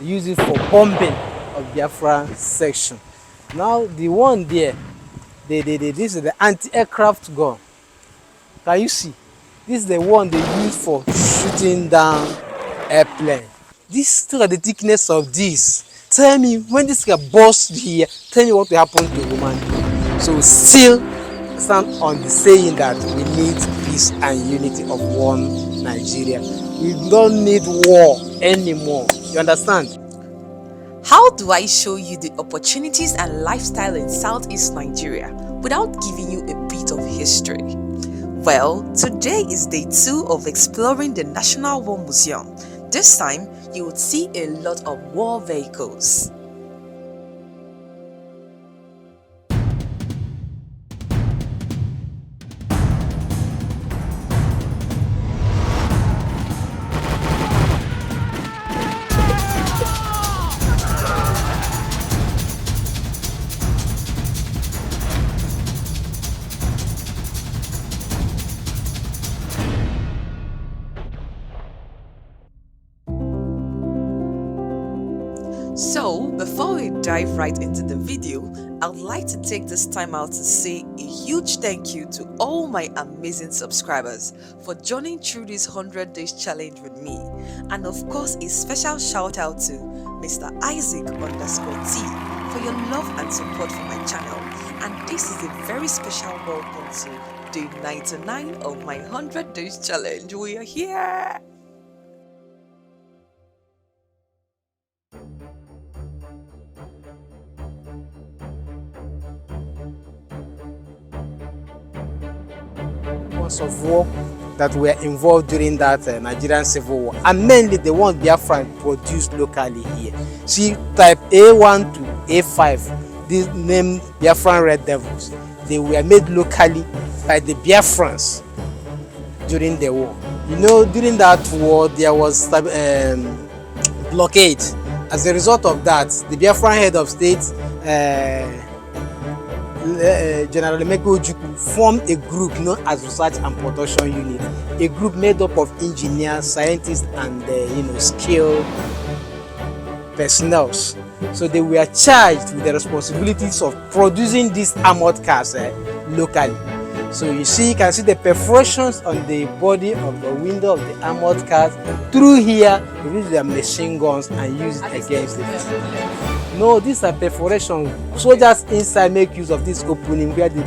They use it for bombing of Biafra section. Now the one there, this is the anti-aircraft gun. Can you see? This is the one they use for shooting down airplane. Look at the thickness of this. Tell me, when this guy burst here, tell me what will happen to human being. So we still stand on the saying that we need peace and unity of one Nigeria. We don't need war anymore. You understand? How do I show you the opportunities and lifestyle in Southeast Nigeria without giving you a bit of history? Well, today is day 2 of exploring the National War Museum. This time, you would see a lot of war vehicles. So, before we dive right into the video, I would like to take this time out to say a huge thank you to all my amazing subscribers for joining through this 100 days challenge with me. And of course, a special shout out to Mr. Isaac_T for your love and support for my channel. And this is a very special welcome to day 99 of my 100 days challenge. We are here! Of war that were involved during that Nigerian Civil War, and mainly the ones Biafra produced locally here. See, type A1 to A5, these named Biafran Red Devils, they were made locally by the Biafrans during the war. You know, during that war there was blockade. As a result of that, the Biafran head of state, General Emeka Ojukwu, formed a group known as Research and Production Unit, a group made up of engineers, scientists, and skilled personnel. So they were charged with the responsibilities of producing these armored cars locally. So you can see the perforations on the body of the window of the armored cars. Through here, they use their machine guns and use it against the No, these are perforations. Soldiers inside make use of this opening where they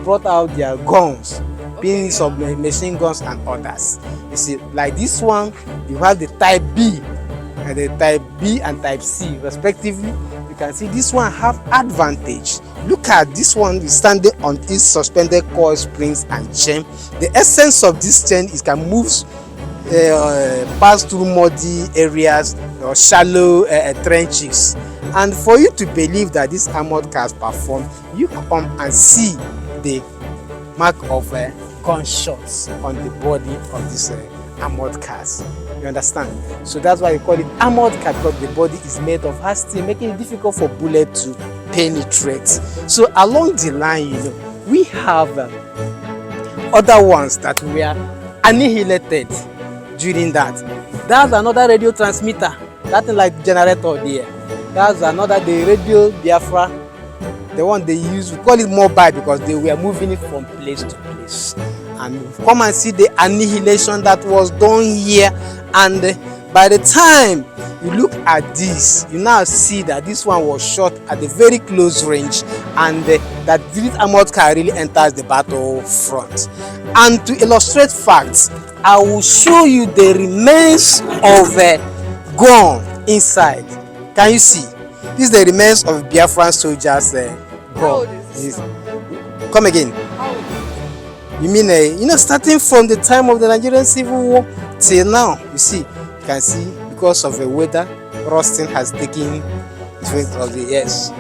brought out their guns, being some machine guns and others. You see, like this one, you have the type B, and the type B and type C respectively. You can see this one have advantage. Look at this one is standing on its suspended coil springs and chain. The essence of this chain is can move pass through muddy areas or shallow trenches. And for you to believe that these armored cars perform, you come and see the mark of gunshots on the body of these armored cars. You understand? So that's why you call it armored car, because the body is made of hard steel, making it difficult for bullet to penetrate. So along the line, we have other ones that were annihilated during that. That's another radio transmitter, that's like generator there. That's another, the radio Biafra, the one they use, we call it mobile because they were moving it from place to place. And come and see the annihilation that was done here. And by the time you look at this, you now see that this one was shot at a very close range, and that this armored car really enters the battlefront. And to illustrate facts, I will show you the remains of a gun inside. Can you see? This is the remains of Biafran soldiers' gun. Come again. You mean, starting from the time of the Nigerian Civil War till now, you see, you can see because of the weather, rusting has taken effect of the years.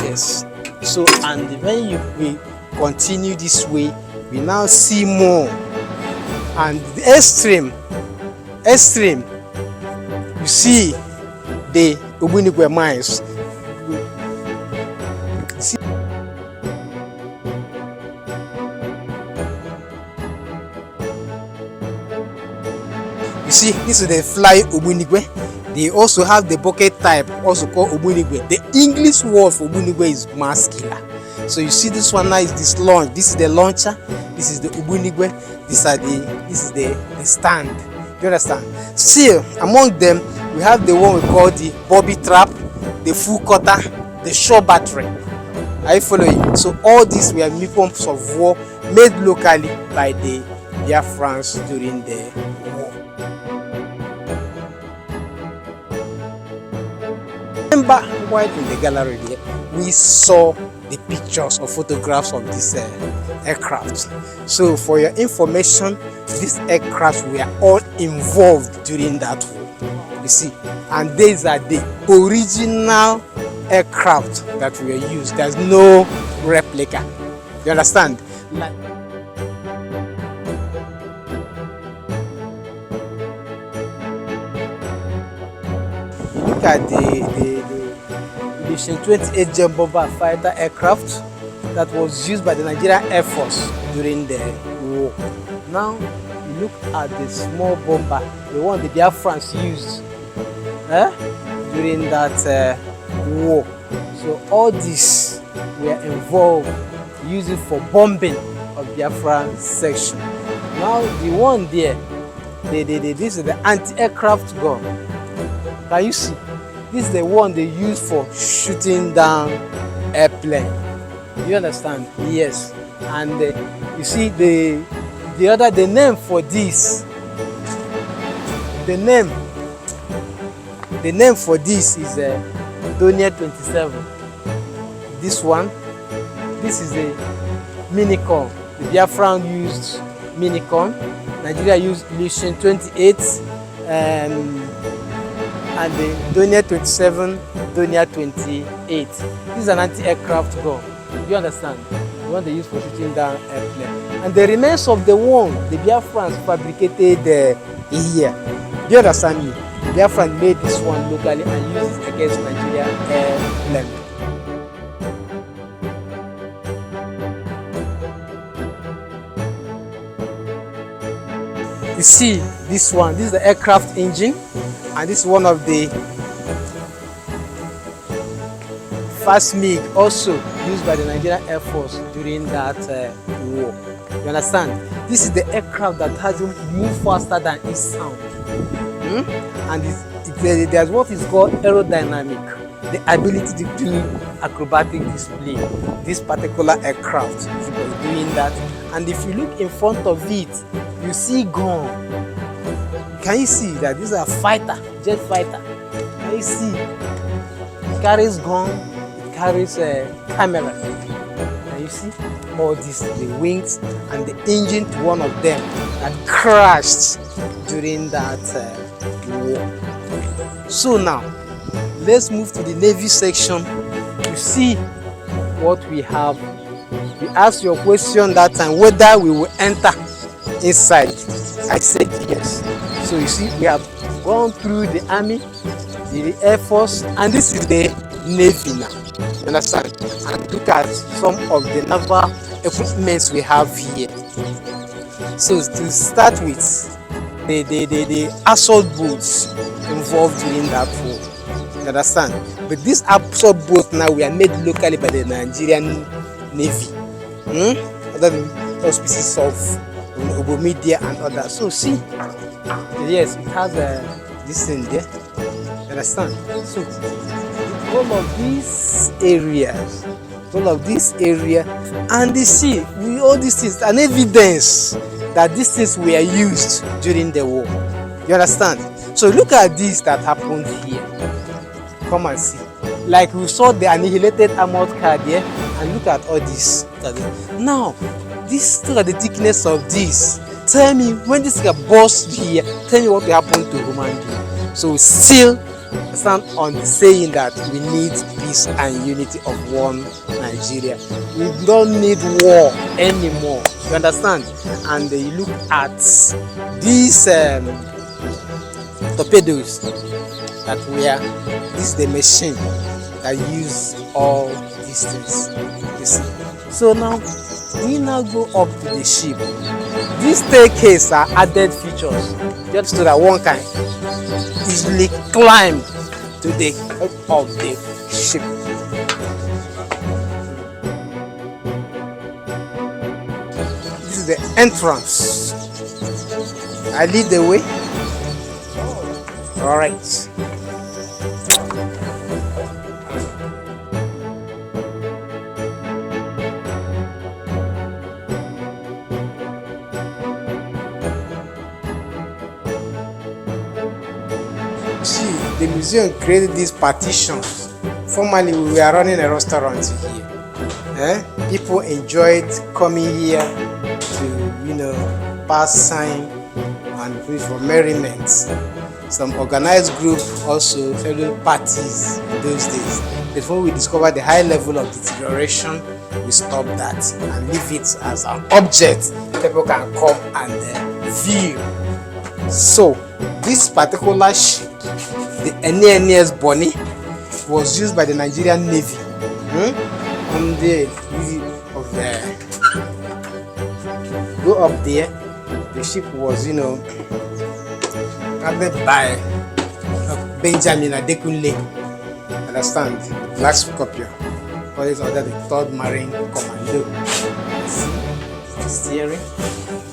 Yes. So, and when we continue this way, we now see more. And the extreme, you see the Ogbunigwe mines. You see, this is the fly Ogbunigwe. They also have the bucket type, also called Ogbunigwe. The English word for Ogbunigwe is muscular. So you see this one now is this launch. This is the launcher. This is the Ogbunigwe. This is the stand. You understand? Still, among them, we have the one we call the bobby trap, the full cutter, the shore battery. Are you following? So all these were weapons of war made locally by the Biafrans during the war. Remember, while in the gallery there, we saw the pictures or photographs of this aircraft. So for your information, these aircrafts were all involved during that war. You see, and these are the original aircraft that were used. There's no replica. You understand? Like, you look at the 28 jet bomber fighter aircraft that was used by the Nigerian Air Force during the war. Now you look at the small bomber, the one the Biafrans used during that war. So all these were involved using for bombing of Biafra section. Now the one there, this is the anti-aircraft gun. Can you see? This is the one they use for shooting down airplane. You understand? Yes. And you see the name for this. The name for this is Donia 27. This one, this is the minicon. The Biafran used minicon. Nigeria used Illusion 28. And the Donia 27, Donia 28. This is an anti-aircraft gun. You understand? The one they use for shooting down airplane. And the remains of the one the Biafrans fabricated here. Do you understand me? The Biafrans made this one locally and used it against Nigerian airplane. You see this one, this is the aircraft engine, and this is one of the fast MiG also used by the Nigerian Air Force during that war. You understand? This is the aircraft that has moved faster than its sound. And there's what is called aerodynamic, the ability to do acrobatic display. This particular aircraft is doing that. And if you look in front of it, you see gun. Can you see that these are fighter, jet fighter? Can you see? It carries gun, it carries a camera. Can you see? All this, the wings and the engine to one of them that crashed during that war. So now, let's move to the Navy section to see what we have. We asked your question that time whether we will enter inside. I said yes. So you see, we have gone through the army, the air force, and this is the navy now. You understand? And look at some of the naval equipments we have here. So to start with, the assault boats involved during that war. You understand? But these assault boats now were made locally by the Nigerian Navy. Other auspices of Umuahia and others. So see, yes, it has this thing there. You understand? So all of these areas, and they see all these things, an evidence that these things were used during the war. You understand? So look at this that happened here. Come and see. Like we saw the annihilated armored car there, and look at all this. Now, look at the thickness of this. Tell me, when this guy burst here, tell me what will happen to human being. So still stand on the saying that we need peace and unity of one Nigeria. We don't need war anymore. You understand? And you look at these torpedoes that were, this is the machine that use all these things. You see? So now we now go up to the ship. These staircase are added features just so that one can easily climb to the head of the ship. This is the entrance. I lead the way. All right. See, the museum created these partitions. Formerly, we were running a restaurant here. People enjoyed coming here to pass time and for merriment. Some organized group also held parties in those days. Before we discovered the high level of deterioration, we stopped that and leave it as an object people can come and view. So, this particular ship, the NNS Bonny, was used by the Nigerian Navy on the of the go up there. The ship was captained by Benjamin Adekunle, understand, Black Scorpion, or is under the 3rd Marine Commando. See, steering,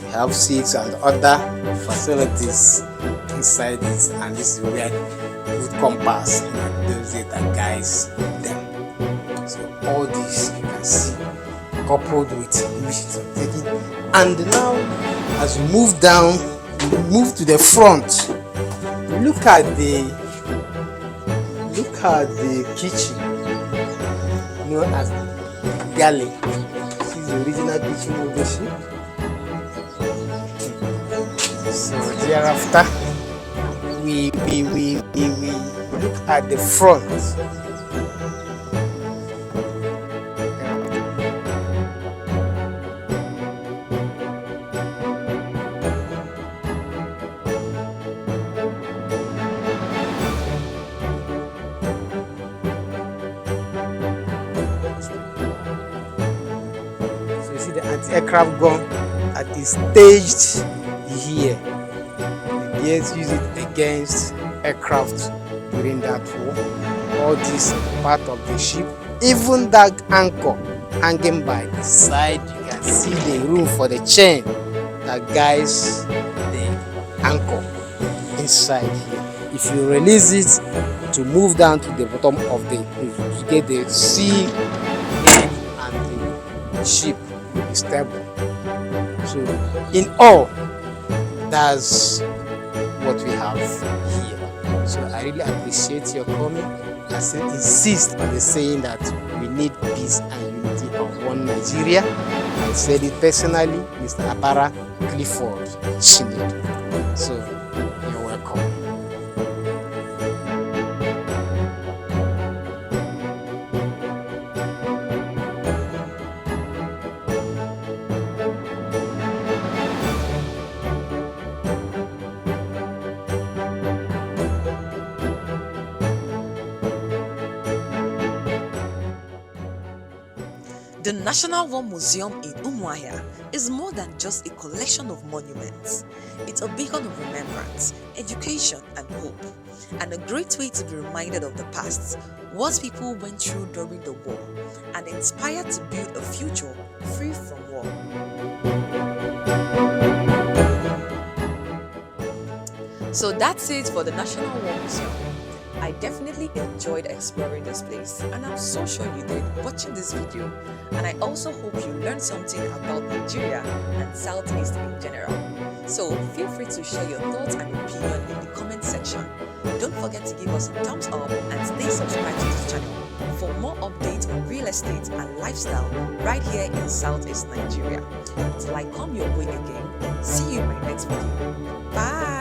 we have seats and other facilities inside it, and this is where good compass those that guys them. So all this you can see coupled with images of taking. And now as we move down, we move to the front. Look at the kitchen, as galley. This is the original kitchen of the ship. So thereafter we look at the front. So you see the anti-aircraft gun that is staged here. The Bears use it against aircraft during that war. All this part of the ship, even that anchor hanging by the side, you can see the room for the chain that guides the anchor inside here. If you release it to move down to the bottom of the to get the sea end and the ship will be stable. So in all, that's what we have here. So I really appreciate your coming. I still insist on the saying that we need peace and unity of one Nigeria. I said it personally, Mr. Abara Clifford Chinedu. So you're welcome. The National War Museum in Umuahia is more than just a collection of monuments. It's a beacon of remembrance, education and hope, and a great way to be reminded of the past, what people went through during the war, and inspired to build a future free from war. So that's it for the National War Museum. I definitely enjoyed exploring this place, and I'm so sure you did watching this video, and I also hope you learned something about Nigeria and Southeast in general. So feel free to share your thoughts and opinion in the comment section. Don't forget to give us a thumbs up and stay subscribed to this channel for more updates on real estate and lifestyle right here in Southeast Nigeria. Till I come your way again, see you in my next video. Bye!